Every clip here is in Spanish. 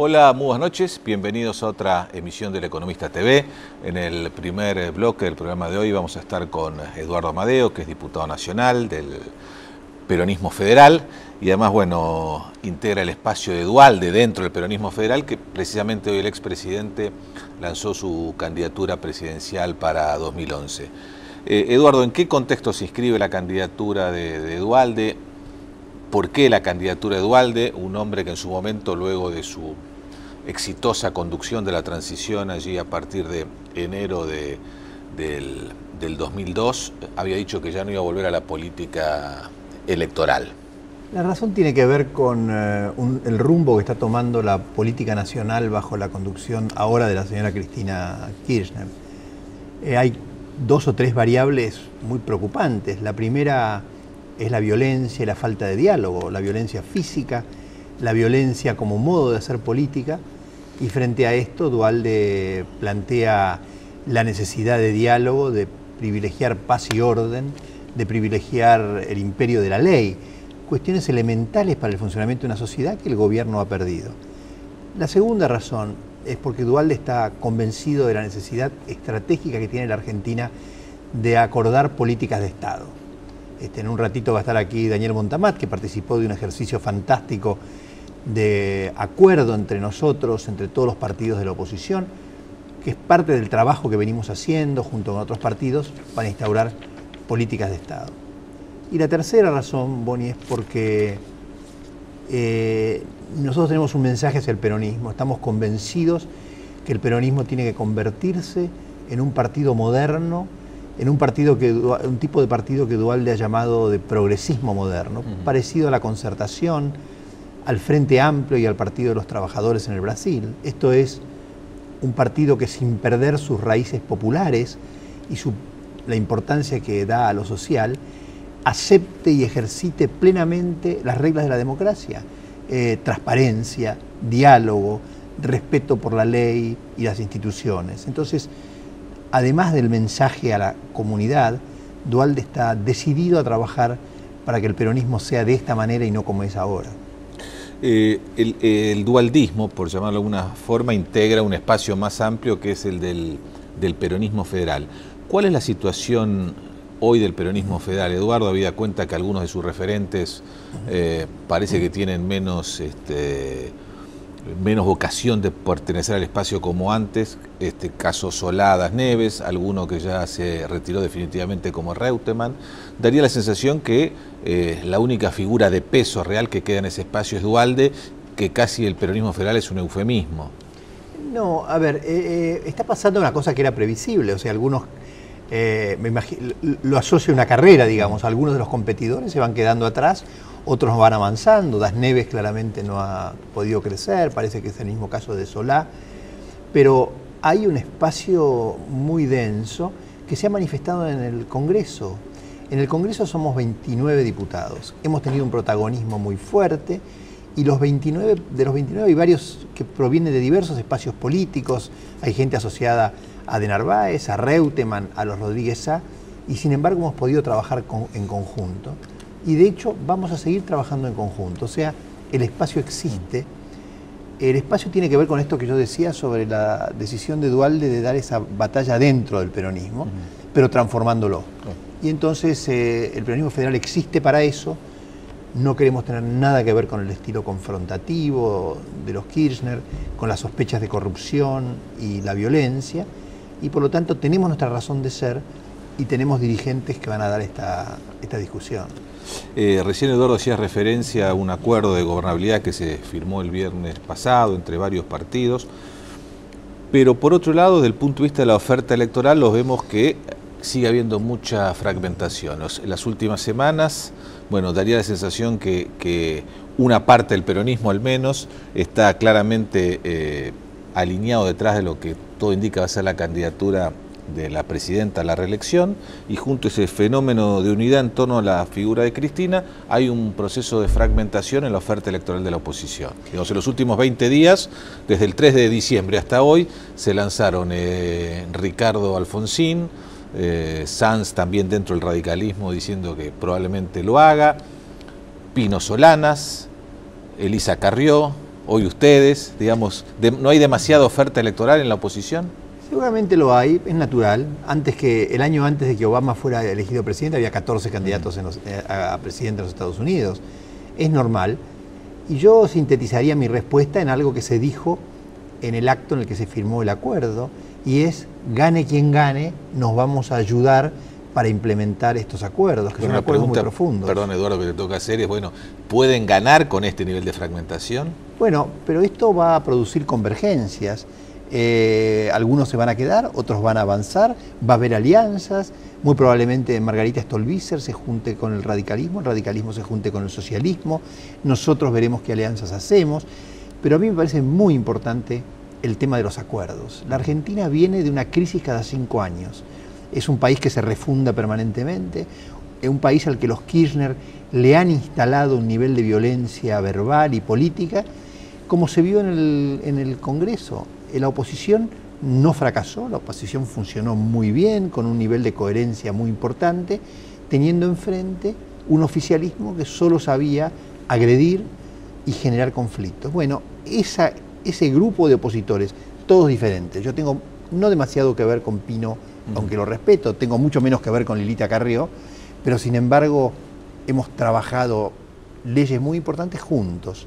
Hola, muy buenas noches, bienvenidos a otra emisión del Economista TV. En el primer bloque del programa de hoy vamos a estar con Eduardo Amadeo, que es diputado nacional del peronismo federal y además, bueno, integra el espacio de Duhalde dentro del peronismo federal, que precisamente hoy el expresidente lanzó su candidatura presidencial para 2011. Eduardo, ¿en qué contexto se inscribe la candidatura de Duhalde? ¿Por qué la candidatura de Duhalde? Un hombre que en su momento, luego de su exitosa conducción de la transición allí a partir de enero del 2002, había dicho que ya no iba a volver a la política electoral. La razón tiene que ver con el rumbo que está tomando la política nacional bajo la conducción ahora de la señora Cristina Kirchner. Hay dos o tres variables muy preocupantes. La primera es la violencia y la falta de diálogo, la violencia física, la violencia como modo de hacer política, y frente a esto Duhalde plantea la necesidad de diálogo, de privilegiar paz y orden, de privilegiar el imperio de la ley, cuestiones elementales para el funcionamiento de una sociedad que el gobierno ha perdido. La segunda razón es porque Duhalde está convencido de la necesidad estratégica que tiene la Argentina de acordar políticas de Estado. En un ratito va a estar aquí Daniel Montamat, que participó de un ejercicio fantástico de acuerdo entre nosotros, entre todos los partidos de la oposición, que es parte del trabajo que venimos haciendo junto con otros partidos para instaurar políticas de Estado. Y la tercera razón, Bonnie, es porque nosotros tenemos un mensaje hacia el peronismo. Estamos convencidos que el peronismo tiene que convertirse en un partido moderno, en un tipo de partido que Duhalde ha llamado de progresismo moderno, parecido a la Concertación, al Frente Amplio y al Partido de los Trabajadores en el Brasil. Esto es un partido que, sin perder sus raíces populares y la importancia que da a lo social, acepte y ejercite plenamente las reglas de la democracia, transparencia, diálogo, respeto por la ley y las instituciones. Entonces, además del mensaje a la comunidad, Duhalde está decidido a trabajar para que el peronismo sea de esta manera y no como es ahora. El dualdismo, por llamarlo de alguna forma, integra un espacio más amplio que es el del peronismo federal. ¿Cuál es la situación hoy del peronismo federal? Eduardo había cuenta que algunos de sus referentes parece que tienen menos vocación de pertenecer al espacio como antes, caso Solá Das Neves, alguno que ya se retiró definitivamente como Reutemann. Daría la sensación que la única figura de peso real que queda en ese espacio es Duhalde, que casi el peronismo federal es un eufemismo. No, a ver, está pasando una cosa que era previsible, o sea, algunos, me imagino, lo asocia a una carrera, digamos, algunos de los competidores se van quedando atrás, otros van avanzando. Das Neves claramente no ha podido crecer, parece que es el mismo caso de Solá, pero hay un espacio muy denso que se ha manifestado en el Congreso. En el Congreso somos 29 diputados, hemos tenido un protagonismo muy fuerte y de los 29 hay varios que provienen de diversos espacios políticos, hay gente asociada a De Narváez, a Reutemann, a los Rodríguez Sá, y sin embargo hemos podido trabajar en conjunto. Y de hecho vamos a seguir trabajando en conjunto, o sea, el espacio existe. El espacio tiene que ver con esto que yo decía sobre la decisión de Duhalde de dar esa batalla dentro del peronismo, pero transformándolo. Y entonces el peronismo federal existe para eso, no queremos tener nada que ver con el estilo confrontativo de los Kirchner, con las sospechas de corrupción y la violencia, y por lo tanto tenemos nuestra razón de ser y tenemos dirigentes que van a dar esta discusión. Recién Eduardo hacía referencia a un acuerdo de gobernabilidad que se firmó el viernes pasado entre varios partidos, pero por otro lado, desde el punto de vista de la oferta electoral, los vemos que sigue habiendo mucha fragmentación. En las últimas semanas, bueno, daría la sensación que una parte del peronismo al menos está claramente alineado detrás de lo que todo indica va a ser la candidatura de la presidenta a la reelección, y junto a ese fenómeno de unidad en torno a la figura de Cristina, hay un proceso de fragmentación en la oferta electoral de la oposición. Digamos, en los últimos 20 días, desde el 3 de diciembre hasta hoy, se lanzaron Ricardo Alfonsín, Sanz también dentro del radicalismo diciendo que probablemente lo haga, Pino Solanas, Elisa Carrió, hoy ustedes, digamos, ¿no hay demasiada oferta electoral en la oposición? Seguramente lo hay, es natural. El año antes de que Obama fuera elegido presidente había 14 candidatos a presidente de los Estados Unidos. Es normal. Y yo sintetizaría mi respuesta en algo que se dijo en el acto en el que se firmó el acuerdo, y es: gane quien gane, nos vamos a ayudar para implementar estos acuerdos, que son acuerdos muy profundos. Perdón, Eduardo, que te toca hacer es, bueno, ¿pueden ganar con este nivel de fragmentación? Bueno, pero esto va a producir convergencias. Algunos se van a quedar, otros van a avanzar, va a haber alianzas. Muy probablemente Margarita Stolbizer se junte con el radicalismo se junte con el socialismo. Nosotros veremos qué alianzas hacemos. Pero a mí me parece muy importante el tema de los acuerdos. La Argentina viene de una crisis cada 5 años. Es un país que se refunda permanentemente, es un país al que los Kirchner le han instalado un nivel de violencia verbal y política, como se vio en el Congreso. La oposición no fracasó, la oposición funcionó muy bien, con un nivel de coherencia muy importante, teniendo enfrente un oficialismo que solo sabía agredir y generar conflictos. Bueno, ese grupo de opositores, todos diferentes. Yo tengo no demasiado que ver con Pino, aunque lo respeto, tengo mucho menos que ver con Lilita Carrió, pero sin embargo hemos trabajado leyes muy importantes juntos.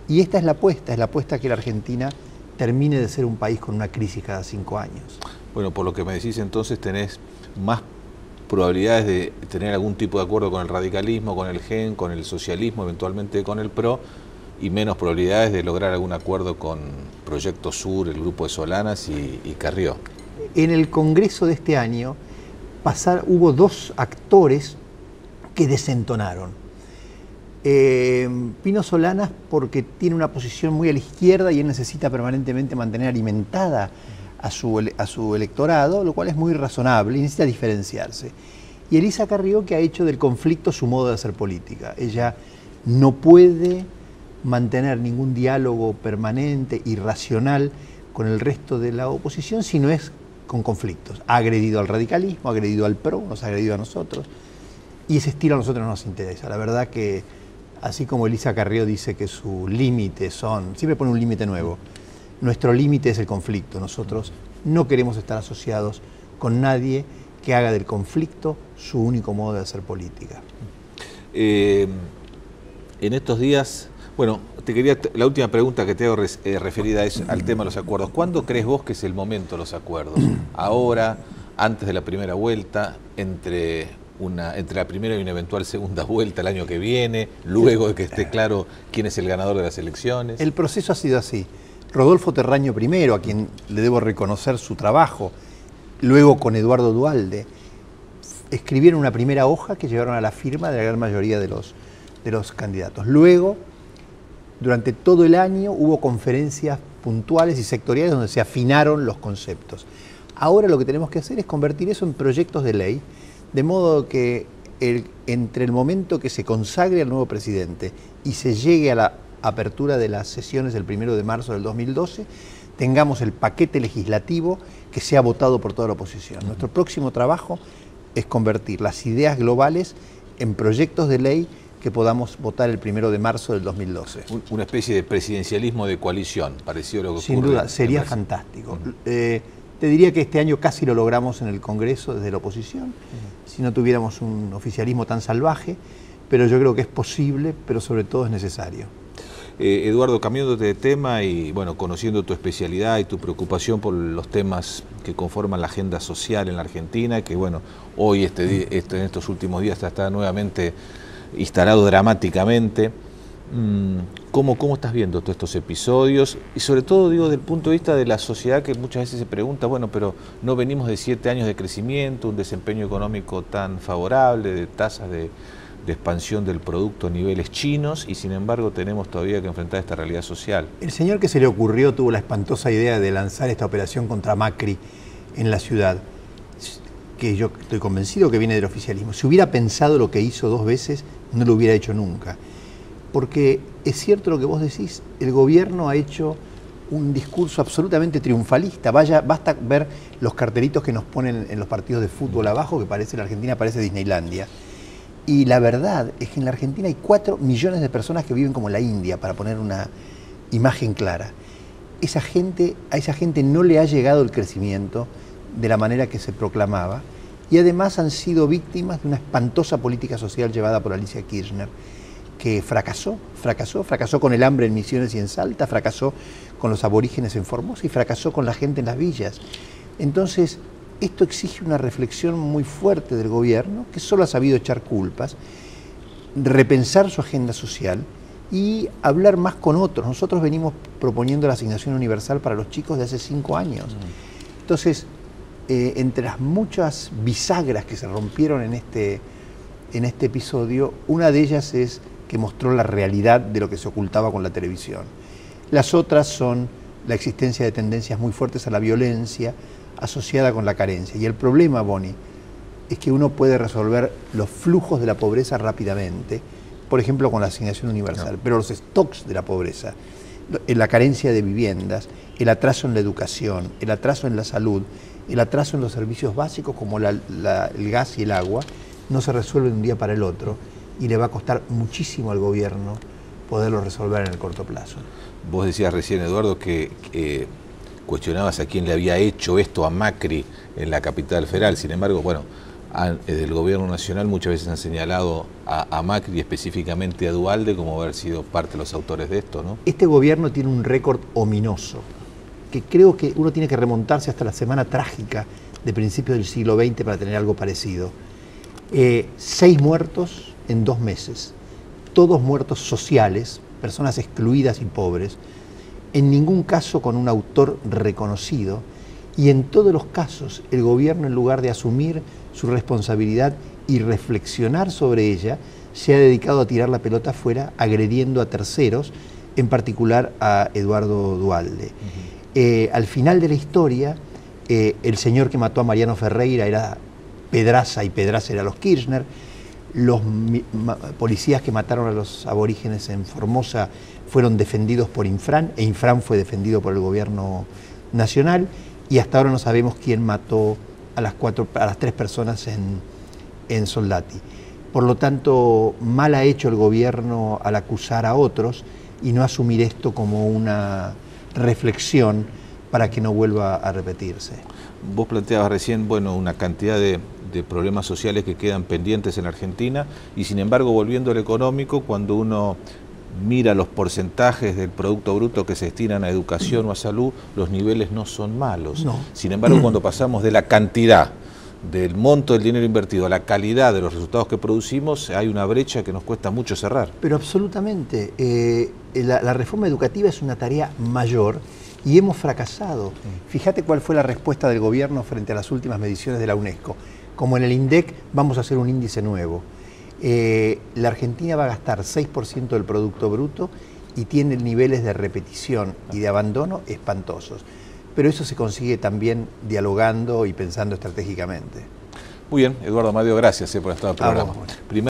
Y esta es la apuesta que la Argentina termine de ser un país con una crisis cada 5 años. Bueno, por lo que me decís entonces, tenés más probabilidades de tener algún tipo de acuerdo con el radicalismo, con el GEN, con el socialismo, eventualmente con el PRO, y menos probabilidades de lograr algún acuerdo con Proyecto Sur, el grupo de Solanas y Carrió. En el Congreso de este año hubo 2 actores que desentonaron. Pino Solanas, porque tiene una posición muy a la izquierda y él necesita permanentemente mantener alimentada a su electorado, lo cual es muy razonable y necesita diferenciarse. Y Elisa Carrió, que ha hecho del conflicto su modo de hacer política. Ella no puede mantener ningún diálogo permanente y racional con el resto de la oposición si no es con conflictos. Ha agredido al radicalismo, ha agredido al PRO, nos ha agredido a nosotros, y ese estilo a nosotros no nos interesa. La verdad que, así como Elisa Carrió dice que su límite siempre pone un límite nuevo, nuestro límite es el conflicto. Nosotros no queremos estar asociados con nadie que haga del conflicto su único modo de hacer política. En estos días, bueno, la última pregunta que te hago referida es al tema de los acuerdos. ¿Cuándo crees vos que es el momento de los acuerdos? ¿Ahora, antes de la primera vuelta, entre la primera y una eventual segunda vuelta el año que viene, luego de que esté claro quién es el ganador de las elecciones? El proceso ha sido así. Rodolfo Terraño primero, a quien le debo reconocer su trabajo, luego con Eduardo Duhalde, escribieron una primera hoja que llevaron a la firma de la gran mayoría de los candidatos. Luego, durante todo el año hubo conferencias puntuales y sectoriales donde se afinaron los conceptos. Ahora lo que tenemos que hacer es convertir eso en proyectos de ley, de modo que entre el momento que se consagre al nuevo presidente y se llegue a la apertura de las sesiones del 1 de marzo del 2012, tengamos el paquete legislativo que sea votado por toda la oposición. Nuestro próximo trabajo es convertir las ideas globales en proyectos de ley que podamos votar el 1 de marzo del 2012. Una especie de presidencialismo de coalición, parecido a lo que ocurre. Sin duda, sería fantástico. Te diría que este año casi lo logramos en el Congreso desde la oposición, si no tuviéramos un oficialismo tan salvaje, pero yo creo que es posible, pero sobre todo es necesario. Eduardo, cambiándote de tema y bueno, conociendo tu especialidad y tu preocupación por los temas que conforman la agenda social en la Argentina, que bueno, hoy en estos últimos días está nuevamente instalado dramáticamente. ¿Cómo estás viendo todos estos episodios? Y sobre todo, digo, desde el punto de vista de la sociedad, que muchas veces se pregunta, bueno, pero no venimos de 7 años de crecimiento, un desempeño económico tan favorable, de tasas de expansión del producto a niveles chinos, y sin embargo tenemos todavía que enfrentar esta realidad social. El señor que se le ocurrió tuvo la espantosa idea de lanzar esta operación contra Macri en la ciudad, que yo estoy convencido que viene del oficialismo. Si hubiera pensado lo que hizo 2 veces, no lo hubiera hecho nunca. Porque es cierto lo que vos decís, el gobierno ha hecho un discurso absolutamente triunfalista. Basta ver los cartelitos que nos ponen en los partidos de fútbol abajo, que la Argentina parece Disneylandia. Y la verdad es que en la Argentina hay 4 millones de personas que viven como la India, para poner imagen clara. A esa gente no le ha llegado el crecimiento de la manera que se proclamaba, y además han sido víctimas de una espantosa política social llevada por Alicia Kirchner, que fracasó con el hambre en Misiones y en Salta, fracasó con los aborígenes en Formosa y fracasó con la gente en las villas. Entonces, esto exige una reflexión muy fuerte del gobierno, que solo ha sabido echar culpas, repensar su agenda social y hablar más con otros. Nosotros venimos proponiendo la asignación universal para los chicos de hace 5 años. Entonces, entre las muchas bisagras que se rompieron en este episodio, una de ellas es que mostró la realidad de lo que se ocultaba con la televisión. Las otras son la existencia de tendencias muy fuertes a la violencia asociada con la carencia. Y el problema, Bonnie, es que uno puede resolver los flujos de la pobreza rápidamente, por ejemplo con la asignación universal, pero los stocks de la pobreza, la carencia de viviendas, el atraso en la educación, el atraso en la salud, el atraso en los servicios básicos como el gas y el agua, no se resuelve de un día para el otro y le va a costar muchísimo al gobierno poderlo resolver en el corto plazo. Vos decías recién, Eduardo, que cuestionabas a quién le había hecho esto a Macri en la capital federal. Sin embargo, bueno, desde el gobierno nacional muchas veces han señalado a Macri y específicamente a Duhalde como haber sido parte de los autores de esto, ¿no? Este gobierno tiene un récord ominoso, que creo que uno tiene que remontarse hasta la semana trágica de principios del siglo XX para tener algo parecido. 6 muertos en 2 meses, todos muertos sociales, personas excluidas y pobres, en ningún caso con un autor reconocido, y en todos los casos el gobierno, en lugar de asumir su responsabilidad y reflexionar sobre ella, se ha dedicado a tirar la pelota afuera, agrediendo a terceros, en particular a Eduardo Duhalde. Al final de la historia, el señor que mató a Mariano Ferreira era Pedraza y Pedraza era los Kirchner. Los policías que mataron a los aborígenes en Formosa fueron defendidos por Infran, e Infran fue defendido por el gobierno nacional, y hasta ahora no sabemos quién mató a las 3 personas en Soldati. Por lo tanto, mal ha hecho el gobierno al acusar a otros y no asumir esto como una reflexión para que no vuelva a repetirse. Vos planteabas recién, bueno, una cantidad de problemas sociales que quedan pendientes en Argentina, y sin embargo, volviendo al económico, cuando uno mira los porcentajes del Producto Bruto que se destinan a educación o a salud, los niveles no son malos. No. Sin embargo, cuando pasamos de la cantidad del monto del dinero invertido a la calidad de los resultados que producimos, hay una brecha que nos cuesta mucho cerrar. Pero absolutamente. La reforma educativa es una tarea mayor y hemos fracasado. Fíjate cuál fue la respuesta del gobierno frente a las últimas mediciones de la UNESCO. Como en el INDEC vamos a hacer un índice nuevo. La Argentina va a gastar 6% del Producto Bruto y tiene niveles de repetición y de abandono espantosos. Pero eso se consigue también dialogando y pensando estratégicamente. Muy bien, Eduardo Amadeo, gracias por estar en el programa.